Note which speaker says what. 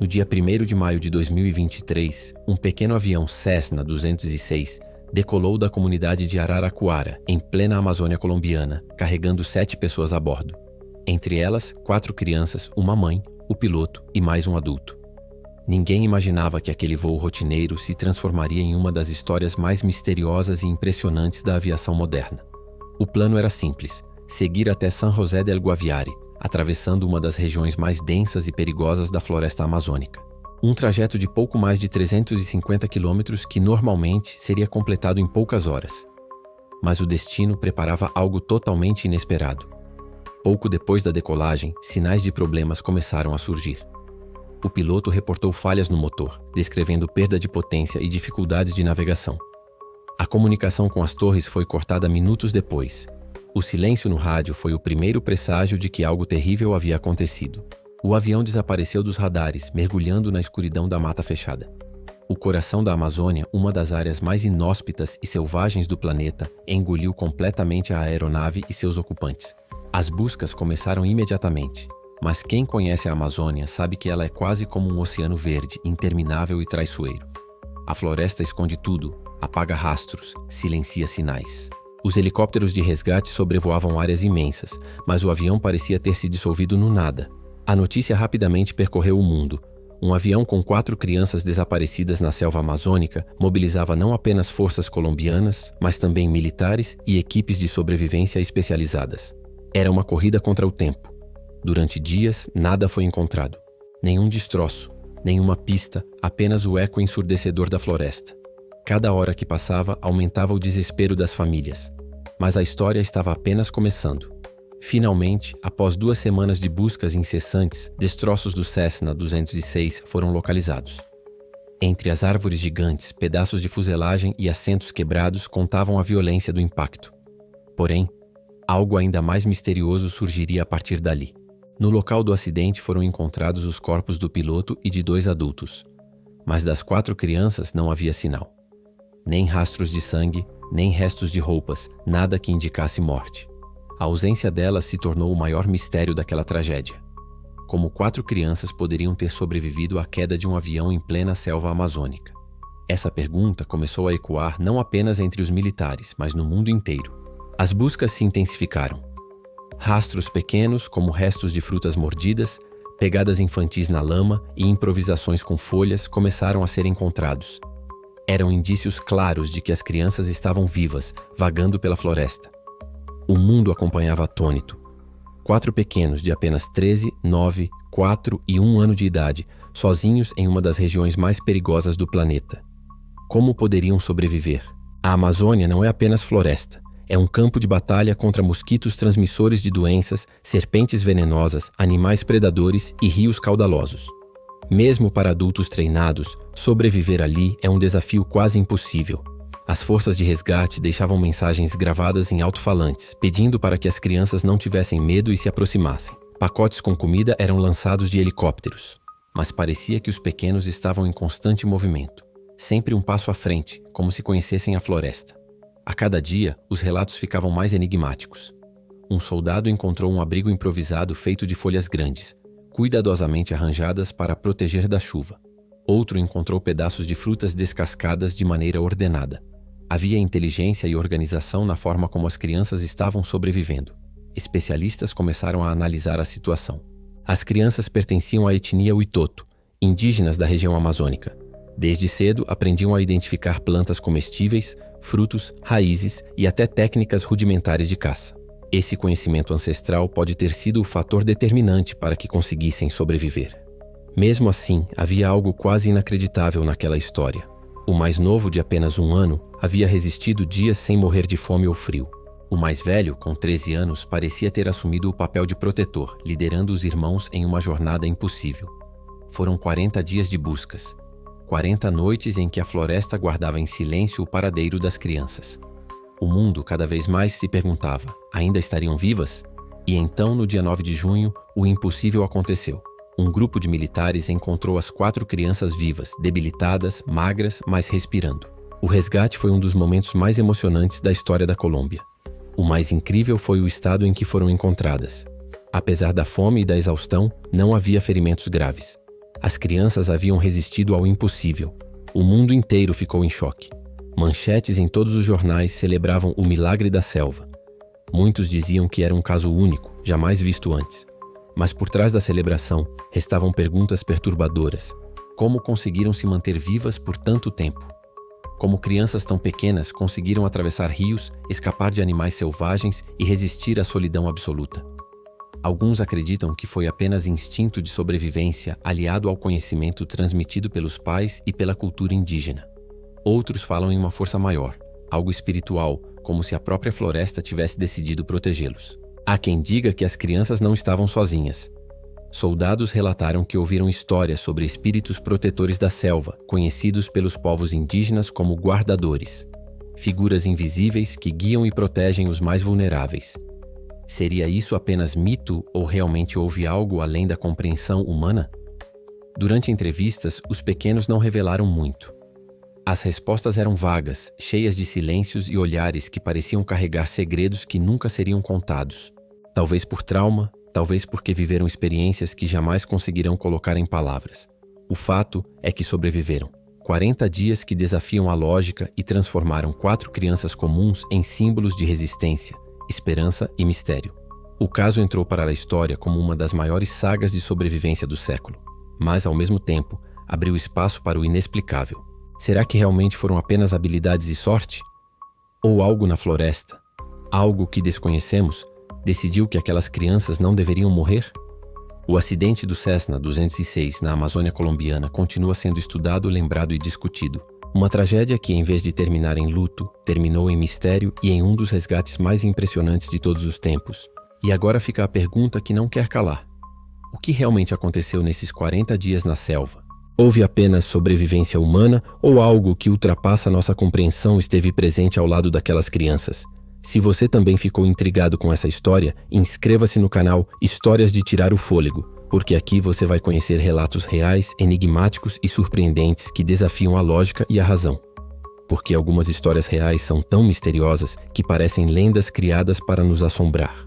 Speaker 1: No dia 1º de maio de 2023, um pequeno avião Cessna 206 decolou da comunidade de Araraquara, em plena Amazônia colombiana, carregando 7 pessoas a bordo. Entre elas, 4 crianças, uma mãe, o piloto e mais um adulto. Ninguém imaginava que aquele voo rotineiro se transformaria em uma das histórias mais misteriosas e impressionantes da aviação moderna. O plano era simples: seguir até San José del Guaviare, atravessando uma das regiões mais densas e perigosas da floresta amazônica. Um trajeto de pouco mais de 350 quilômetros que normalmente seria completado em poucas horas. Mas o destino preparava algo totalmente inesperado. Pouco depois da decolagem, sinais de problemas começaram a surgir. O piloto reportou falhas no motor, descrevendo perda de potência e dificuldades de navegação. A comunicação com as torres foi cortada minutos depois. O silêncio no rádio foi o primeiro presságio de que algo terrível havia acontecido. O avião desapareceu dos radares, mergulhando na escuridão da mata fechada. O coração da Amazônia, uma das áreas mais inóspitas e selvagens do planeta, engoliu completamente a aeronave e seus ocupantes. As buscas começaram imediatamente, mas quem conhece a Amazônia sabe que ela é quase como um oceano verde, interminável e traiçoeiro. A floresta esconde tudo, apaga rastros, silencia sinais. Os helicópteros de resgate sobrevoavam áreas imensas, mas o avião parecia ter se dissolvido no nada. A notícia rapidamente percorreu o mundo. Um avião com 4 crianças desaparecidas na selva amazônica mobilizava não apenas forças colombianas, mas também militares e equipes de sobrevivência especializadas. Era uma corrida contra o tempo. Durante dias, nada foi encontrado. Nenhum destroço, nenhuma pista, apenas o eco ensurdecedor da floresta. Cada hora que passava aumentava o desespero das famílias. Mas a história estava apenas começando. Finalmente, após 2 semanas de buscas incessantes, destroços do Cessna 206 foram localizados. Entre as árvores gigantes, pedaços de fuselagem e assentos quebrados contavam a violência do impacto. Porém, algo ainda mais misterioso surgiria a partir dali. No local do acidente foram encontrados os corpos do piloto e de 2 adultos. Mas das 4 crianças não havia sinal. Nem rastros de sangue, nem restos de roupas, nada que indicasse morte. A ausência delas se tornou o maior mistério daquela tragédia. Como 4 crianças poderiam ter sobrevivido à queda de um avião em plena selva amazônica? Essa pergunta começou a ecoar não apenas entre os militares, mas no mundo inteiro. As buscas se intensificaram. Rastros pequenos, como restos de frutas mordidas, pegadas infantis na lama e improvisações com folhas começaram a ser encontrados. Eram indícios claros de que as crianças estavam vivas, vagando pela floresta. O mundo acompanhava atônito. 4 pequenos de apenas 13, 9, 4 e 1 ano de idade, sozinhos em uma das regiões mais perigosas do planeta. Como poderiam sobreviver? A Amazônia não é apenas floresta. É um campo de batalha contra mosquitos transmissores de doenças, serpentes venenosas, animais predadores e rios caudalosos. Mesmo para adultos treinados, sobreviver ali é um desafio quase impossível. As forças de resgate deixavam mensagens gravadas em alto-falantes, pedindo para que as crianças não tivessem medo e se aproximassem. Pacotes com comida eram lançados de helicópteros, mas parecia que os pequenos estavam em constante movimento, sempre um passo à frente, como se conhecessem a floresta. A cada dia, os relatos ficavam mais enigmáticos. Um soldado encontrou um abrigo improvisado feito de folhas grandes, cuidadosamente arranjadas para proteger da chuva. Outro encontrou pedaços de frutas descascadas de maneira ordenada. Havia inteligência e organização na forma como as crianças estavam sobrevivendo. Especialistas começaram a analisar a situação. As crianças pertenciam à etnia Witoto, indígenas da região amazônica. Desde cedo, aprendiam a identificar plantas comestíveis, frutos, raízes e até técnicas rudimentares de caça. Esse conhecimento ancestral pode ter sido o fator determinante para que conseguissem sobreviver. Mesmo assim, havia algo quase inacreditável naquela história. O mais novo, de apenas 1 ano, havia resistido dias sem morrer de fome ou frio. O mais velho, com 13 anos, parecia ter assumido o papel de protetor, liderando os irmãos em uma jornada impossível. Foram 40 dias de buscas. 40 noites em que a floresta guardava em silêncio o paradeiro das crianças. O mundo cada vez mais se perguntava: ainda estariam vivas? E então, no dia 9 de junho, o impossível aconteceu. Um grupo de militares encontrou as 4 crianças vivas, debilitadas, magras, mas respirando. O resgate foi um dos momentos mais emocionantes da história da Colômbia. O mais incrível foi o estado em que foram encontradas. Apesar da fome e da exaustão, não havia ferimentos graves. As crianças haviam resistido ao impossível. O mundo inteiro ficou em choque. Manchetes em todos os jornais celebravam o milagre da selva. Muitos diziam que era um caso único, jamais visto antes. Mas por trás da celebração, restavam perguntas perturbadoras. Como conseguiram se manter vivas por tanto tempo? Como crianças tão pequenas conseguiram atravessar rios, escapar de animais selvagens e resistir à solidão absoluta? Alguns acreditam que foi apenas instinto de sobrevivência aliado ao conhecimento transmitido pelos pais e pela cultura indígena. Outros falam em uma força maior, algo espiritual, como se a própria floresta tivesse decidido protegê-los. Há quem diga que as crianças não estavam sozinhas. Soldados relataram que ouviram histórias sobre espíritos protetores da selva, conhecidos pelos povos indígenas como guardadores, figuras invisíveis que guiam e protegem os mais vulneráveis. Seria isso apenas mito ou realmente houve algo além da compreensão humana? Durante entrevistas, os pequenos não revelaram muito. As respostas eram vagas, cheias de silêncios e olhares que pareciam carregar segredos que nunca seriam contados. Talvez por trauma, talvez porque viveram experiências que jamais conseguirão colocar em palavras. O fato é que sobreviveram. 40 dias que desafiam a lógica e transformaram 4 crianças comuns em símbolos de resistência, esperança e mistério. O caso entrou para a história como uma das maiores sagas de sobrevivência do século, mas, ao mesmo tempo, abriu espaço para o inexplicável. Será que realmente foram apenas habilidades e sorte? Ou algo na floresta, algo que desconhecemos, decidiu que aquelas crianças não deveriam morrer? O acidente do Cessna 206 na Amazônia colombiana continua sendo estudado, lembrado e discutido. Uma tragédia que, em vez de terminar em luto, terminou em mistério e em um dos resgates mais impressionantes de todos os tempos. E agora fica a pergunta que não quer calar. O que realmente aconteceu nesses 40 dias na selva? Houve apenas sobrevivência humana ou algo que ultrapassa nossa compreensão esteve presente ao lado daquelas crianças? Se você também ficou intrigado com essa história, inscreva-se no canal Histórias de Tirar o Fôlego, porque aqui você vai conhecer relatos reais, enigmáticos e surpreendentes que desafiam a lógica e a razão. Porque algumas histórias reais são tão misteriosas que parecem lendas criadas para nos assombrar.